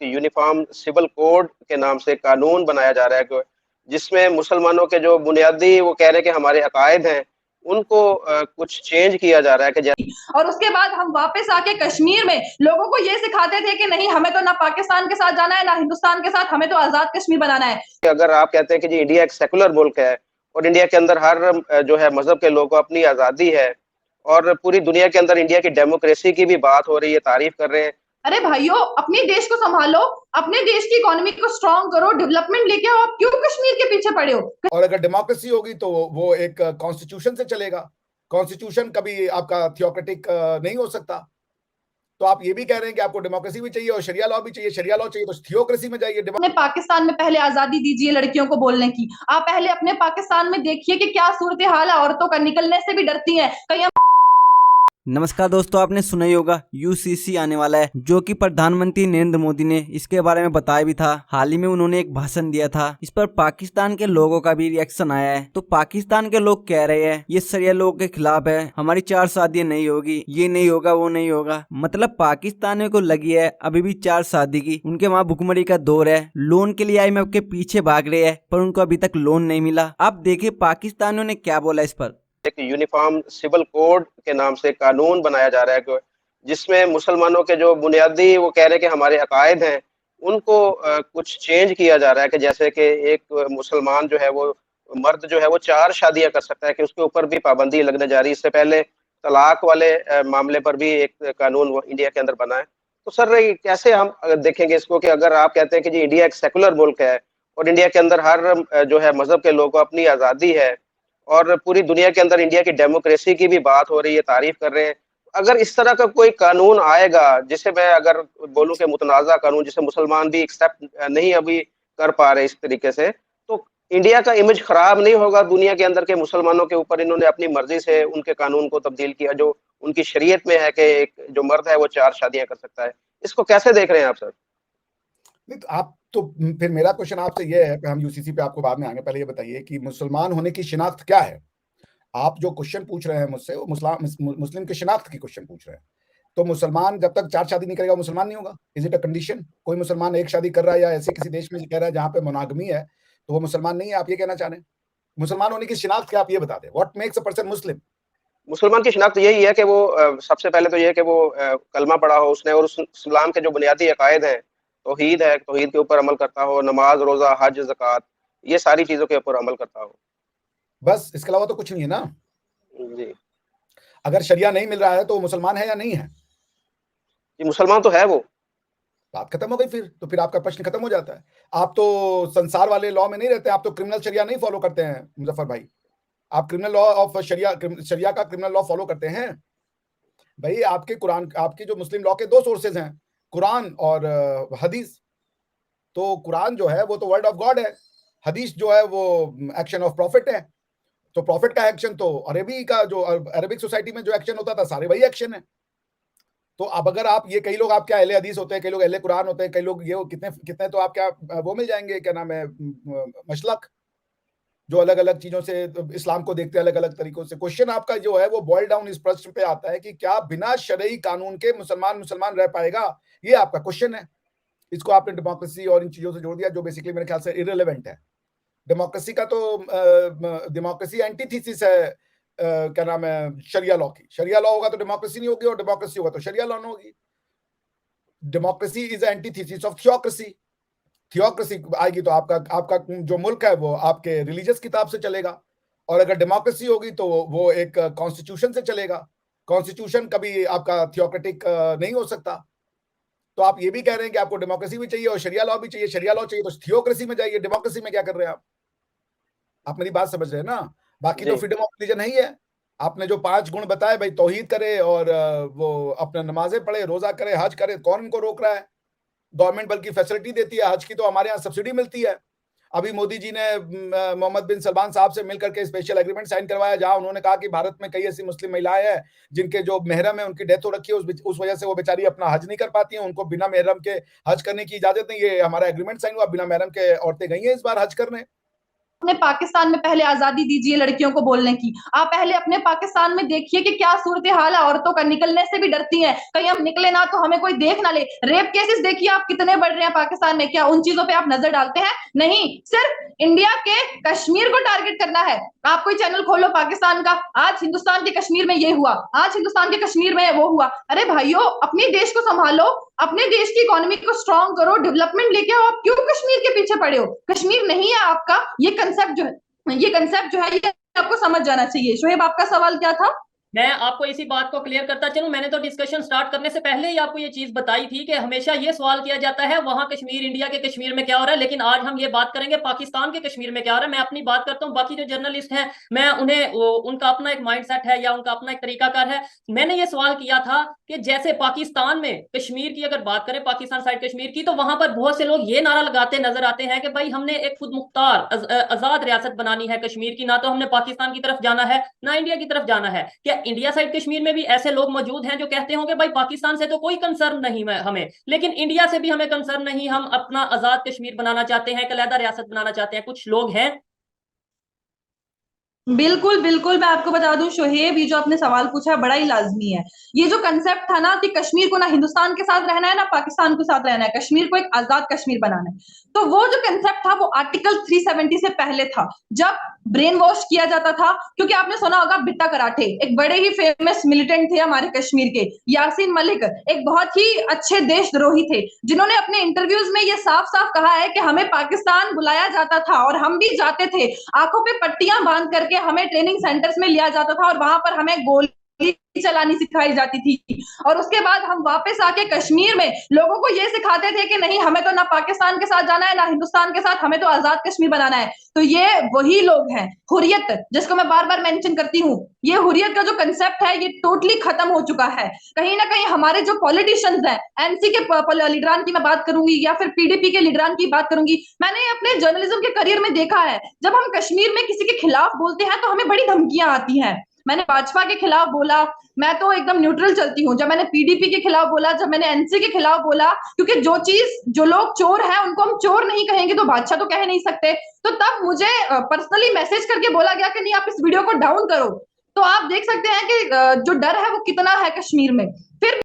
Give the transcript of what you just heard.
एक uniform civil code के नाम से कानून बनाया जा रहा है जिसमें मुसलमानों के जो बुनियादी वो कह रहे हैं कि हमारे अकायद हैं उनको कुछ चेंज किया जा रहा है कि और उसके बाद हम वापस आके कश्मीर में लोगों को ये सिखाते थे कि नहीं, हमें तो ना पाकिस्तान के साथ जाना है ना हिंदुस्तान के साथ, हमें तो आजाद कश्मीर बनाना है। अगर आप कहते हैं कि जी इंडिया एक सेकुलर मुल्क है और इंडिया के अंदर हर जो है मजहब के लोगों को अपनी आजादी है और पूरी दुनिया के अंदर इंडिया की डेमोक्रेसी की भी बात हो रही है, तारीफ कर रहे हैं। अरे भाइयों, अपने देश को संभालो, अपने देश की इकोनॉमी को स्ट्रांग करो, डेवलपमेंट लेके आओ। आप क्यों कश्मीर के पीछे पड़े हो? और अगर डेमोक्रेसी होगी तो वो एक कॉन्स्टिट्यूशन से चलेगा। कॉन्स्टिट्यूशन कभी आपका थियोक्रेटिक नहीं हो सकता। तो आप ये भी कह रहे हैं कि आपको डेमोक्रेसी भी चाहिए और शरिया लॉ भी चाहिए। शरिया लॉ चाहिए तो थियोक्रेसी में जाइए। अपने पाकिस्तान में पहले आजादी दीजिए लड़कियों को बोलने की। आप पहले अपने पाकिस्तान में देखिए कि क्या सूरत हाल है, औरतों का निकलने से भी डरती हैं कहीं। नमस्कार दोस्तों, आपने सुना ही होगा यूसीसी आने वाला है, जो कि प्रधानमंत्री नरेंद्र मोदी ने इसके बारे में बताया भी था। हाल ही में उन्होंने एक भाषण दिया था। इस पर पाकिस्तान के लोगों का भी रिएक्शन आया है। तो पाकिस्तान के लोग कह रहे हैं ये शरिया लोगों के खिलाफ है, हमारी 4 शादियां नहीं होगी, ये नहीं होगा, वो नहीं होगा। मतलब पाकिस्तानियों को लगी है अभी भी 4 शादी की। उनके वहाँ भुखमरी का दौर है, लोन के लिए IMF के पीछे भाग रहे हैं, पर उनको अभी तक लोन नहीं मिला। आप देखिए पाकिस्तानियों ने क्या बोला इस पर। एक यूनिफॉर्म सिविल कोड के नाम से कानून बनाया जा रहा है जिसमें मुसलमानों के जो बुनियादी वो कह रहे हैं कि हमारे अकायद हैं उनको कुछ चेंज किया जा रहा है कि जैसे कि एक मुसलमान जो है वो मर्द जो है वो 4 शादियां कर सकता है कि उसके ऊपर भी पाबंदी लगने जा रही है। इससे पहले तलाक वाले मामले पर भी एक कानून वो इंडिया के अंदर बना है। तो सर ये कैसे हम देखेंगे इसको कि अगर आप कहते हैं कि जी इंडिया एक सेकुलर मुल्क है और इंडिया के अंदर हर जो है मजहब के लोगों को अपनी आज़ादी है और पूरी दुनिया के अंदर इंडिया की डेमोक्रेसी की भी बात हो रही है, तारीफ कर रहे हैं। अगर इस तरह का कोई कानून आएगा, जिसे मैं अगर बोलूं कि मुतनाज़ा कानून जिसे मुसलमान भी एक्सेप्ट नहीं अभी कर पा रहे इस तरीके से, तो इंडिया का इमेज खराब नहीं होगा दुनिया के अंदर के मुसलमानों के ऊपर इन्होंने अपनी मर्जी से उनके कानून को तब्दील किया जो उनकी शरीयत में है कि एक जो मर्द है वो 4 शादियां कर सकता है। इसको कैसे देख रहे हैं आप सर? नहीं तो आप तो फिर मेरा क्वेश्चन आपसे ये है, हम यूसीसी पे आपको बाद में आएंगे, पहले ये बताइए कि मुसलमान होने की शिनाख्त क्या है। आप जो क्वेश्चन पूछ रहे हैं मुझसे वो मुस्लिम की शिनाख्त की क्वेश्चन पूछ रहे हैं। तो मुसलमान जब तक 4 शादी नहीं करेगा मुसलमान नहीं होगा। Is it a condition? कोई मुसलमान 1 शादी कर रहा है या ऐसे किसी देश में कह रहा है जहां पे मोनागमी है तो वो मुसलमान नहीं है, आप ये कहना चाह रहे हैं? मुसलमान होने की शिनाख्त क्या, आप ये बता दें। व्हाट मेक्स अ पर्सन मुस्लिम? मुसलमान की शिनाख्त यही है कि वो सबसे पहले तो ये है कि वो कलमा पढ़ा हो उसने और उस इस्लाम के जो बुनियादी अकायद हैं, तौहीद है, तौहीद के ऊपर अमल करता हो, नमाज, रोज़ा, हज, ज़कात, ये सारी चीज़ों के ऊपर अमल करता हो। बस इसके अलावा तो कुछ नहीं है ना। जी। अगर शरिया नहीं मिल रहा है तो वो मुसलमान है या नहीं है? जी, मुसलमान तो है वो। बात खत्म हो गई। फिर तो आपका प्रश्न खत्म हो जाता है। आप तो संसार वाले लॉ में नहीं रहते, आप तो क्रिमिनल शरिया नहीं फॉलो करते हैं मुजफ्फर भाई। आप क्रिमिनल लॉ ऑफ शरिया का क्रिमिनल लॉ फॉलो करते हैं भाई। आपके कुरान, आपकी जो मुस्लिम लॉ के 2 सोर्सेज हैं, कुरान और हदीस। तो कुरान जो है वो तो वर्ड ऑफ गॉड है, हदीस जो है वो एक्शन ऑफ प्रॉफिट है। तो प्रॉफिट का एक्शन तो अरबी का जो अरबिक सोसाइटी में जो एक्शन होता था सारे वही एक्शन है। तो अब अगर आप ये, कई लोग आप क्या अहले हदीस होते हैं, कई लोग अहले कुरान होते हैं, कई लोग ये कितने कितने तो आप क्या वो मिल जाएंगे, क्या नाम है, मशलक, जो अलग अलग चीजों से इस्लाम को देखते हैं अलग अलग तरीकों से। क्वेश्चन आपका जो है वो बॉयल डाउन इस प्रश्न पे आता है कि क्या बिना शरई कानून के मुसलमान मुसलमान रह पाएगा, ये आपका क्वेश्चन है। इसको आपने डेमोक्रेसी और इन चीजों से जोड़ दिया जो बेसिकली मेरे ख्याल से इररिलेवेंट है। डेमोक्रेसी का तो डेमोक्रेसी एंटीथीसिस है क्या नाम है, शरिया लॉ की। शरिया लॉ होगा तो डेमोक्रेसी नहीं होगी और डेमोक्रेसी होगा तो शरिया लॉ नहीं होगी। Democracy is antithesis of theocracy. Theocracy आएगी तो आपका आपका जो मुल्क है वो आपके रिलीजियस किताब से चलेगा, और अगर डेमोक्रेसी होगी तो वो एक कॉन्स्टिट्यूशन से चलेगा। कॉन्स्टिट्यूशन कभी आपका थियोक्रेटिक नहीं हो सकता। तो आप ये भी कह रहे हैं कि आपको डेमोक्रेसी भी चाहिए और शरिया लॉ भी चाहिए। शरिया लॉ चाहिए तो थियोक्रेसी में जाइए। डेमोक्रेसी में क्या कर रहे हैं आप मेरी बात समझ रहे हैं ना? बाकी तो फ्रीडम ऑफ रिलीजन ही है। आपने जो 5 गुण बताए भाई, तौहीद करे और वो अपने नमाजें पढ़े, रोजा करे, हज करे, कौन इनको रोक रहा है? गवर्नमेंट बल्कि फैसिलिटी देती है, हज की तो हमारे यहाँ सब्सिडी मिलती है। अभी मोदी जी ने मोहम्मद बिन सलमान साहब से मिलकर के स्पेशल एग्रीमेंट साइन करवाया, जहां उन्होंने कहा कि भारत में कई ऐसी मुस्लिम महिलाएं हैं जिनके जो महरम है उनकी डेथ हो रखी है, उस वजह से वो बेचारी अपना हज नहीं कर पाती हैं, उनको बिना महरम के हज करने की इजाजत नहीं। ये हमारा एग्रीमेंट साइन हुआ, बिना महरम के औरतें गई हैं इस बार हज करने। अपने पाकिस्तान में पहले आजादी दीजिए लड़कियों को बोलने की। आप पहले अपने पाकिस्तान में देखिए कि क्या सूरत हाल है औरतों का, निकलने से भी डरती हैं, कहीं हम निकले ना तो हमें कोई देख ना ले। रेप केसेस देखिए आप कितने बढ़ रहे हैं पाकिस्तान में, क्या उन चीजों पे आप नजर डालते हैं? नहीं, सिर्फ इंडिया के कश्मीर को टारगेट करना है। आप कोई चैनल खोलो पाकिस्तान का, आज हिंदुस्तान के कश्मीर में ये हुआ, आज हिंदुस्तान के कश्मीर में वो हुआ। अरे भाइयों, अपने देश को संभालो, अपने देश की इकोनॉमी को स्ट्रॉन्ग करो, डेवलपमेंट लेके आओ। आप क्यों कश्मीर के पीछे पड़े हो? कश्मीर नहीं है आपका। ये कंसेप्ट जो है ये आपको समझ जाना चाहिए। शोएब, आपका सवाल क्या था? मैं आपको इसी बात को क्लियर करता चलूं, मैंने तो डिस्कशन स्टार्ट करने से पहले ही आपको ये चीज बताई थी कि हमेशा ये सवाल किया जाता है वहां कश्मीर, इंडिया के कश्मीर में क्या हो रहा है, लेकिन आज हम ये बात करेंगे पाकिस्तान के कश्मीर में क्या हो रहा है। मैं अपनी बात करता हूँ, बाकी जो जर्नलिस्ट हैं मैं उन्हें उनका अपना एक माइंडसेट है या उनका अपना एक तरीकाकार है। मैंने ये सवाल किया था कि जैसे पाकिस्तान में कश्मीर की अगर बात करें, पाकिस्तान साइड कश्मीर की, तो वहां पर बहुत से लोग ये नारा लगाते नजर आते हैं कि भाई हमने एक खुद मुख्तार आजाद रियासत बनानी है कश्मीर की, ना तो हमने पाकिस्तान की तरफ जाना है ना इंडिया की तरफ जाना है। क्या इंडिया साइड कश्मीर में भी ऐसे लोग मौजूद हैं जो कहते होंगे भाई पाकिस्तान से तो कोई कंसर्न नहीं है हमें, लेकिन इंडिया से भी हमें कंसर्न नहीं, हम अपना आजाद कश्मीर बनाना चाहते हैं, एक अलग रियासत बनाना चाहते हैं? कुछ लोग हैं। बिल्कुल बिल्कुल, मैं आपको बता दूं शोहेब, ये जो आपने सवाल पूछा बड़ा ही लाजमी है। ये जो कंसेप्ट था ना कि कश्मीर को ना हिंदुस्तान के साथ रहना है ना पाकिस्तान के साथ रहना है, कश्मीर को एक आजाद कश्मीर बनाना है, तो वो जो कंसेप्ट था वो आर्टिकल 370 से पहले था, जब ब्रेन वॉश किया जाता था। क्योंकि आपने सुना होगा बिट्टा कराटे, एक बड़े ही फेमस मिलिटेंट थे हमारे कश्मीर के, यासीन मलिक, एक बहुत ही अच्छे देशद्रोही थे, जिन्होंने अपने इंटरव्यूज में ये साफ साफ कहा है कि हमें पाकिस्तान बुलाया जाता था और हम भी जाते थे, आंखों पे पट्टियां बांध करके हमें ट्रेनिंग सेंटर्स में लिया जाता था और वहां पर हमें गोली चलानी सिखाई जाती थी। और उसके बाद हम वापस आके कश्मीर में लोगों को ये सिखाते थे कि नहीं, हमें तो ना पाकिस्तान के साथ जाना है ना हिंदुस्तान के साथ, हमें तो आजाद कश्मीर बनाना है। तो ये वही लोग हैं। हुर्रियत, जिसको मैं बार बार मेंशन करती हूँ, ये हुर्रियत का जो कंसेप्ट है ये टोटली खत्म हो चुका है। कहीं ना कहीं हमारे जो पॉलिटिशियंस हैं, एनसी के लीडरान की मैं बात करूंगी या फिर पीडीपी के लीडरान की बात करूंगी, मैंने अपने जर्नलिज्म के करियर में देखा है, जब हम कश्मीर में किसी के खिलाफ बोलते हैं तो हमें बड़ी धमकियां आती हैं। मैंने भाजपा के खिलाफ बोला, मैं तो एकदम न्यूट्रल चलती हूँ। जब मैंने पीडीपी के खिलाफ बोला, जब मैंने एनसी के खिलाफ बोला, क्योंकि जो लोग चोर हैं उनको हम चोर नहीं कहेंगे तो बादशाह तो कह नहीं सकते, तो तब मुझे पर्सनली मैसेज करके बोला गया कि नहीं, आप इस वीडियो को डाउन करो। तो आप देख सकते हैं कि जो डर है वो कितना है कश्मीर में। फिर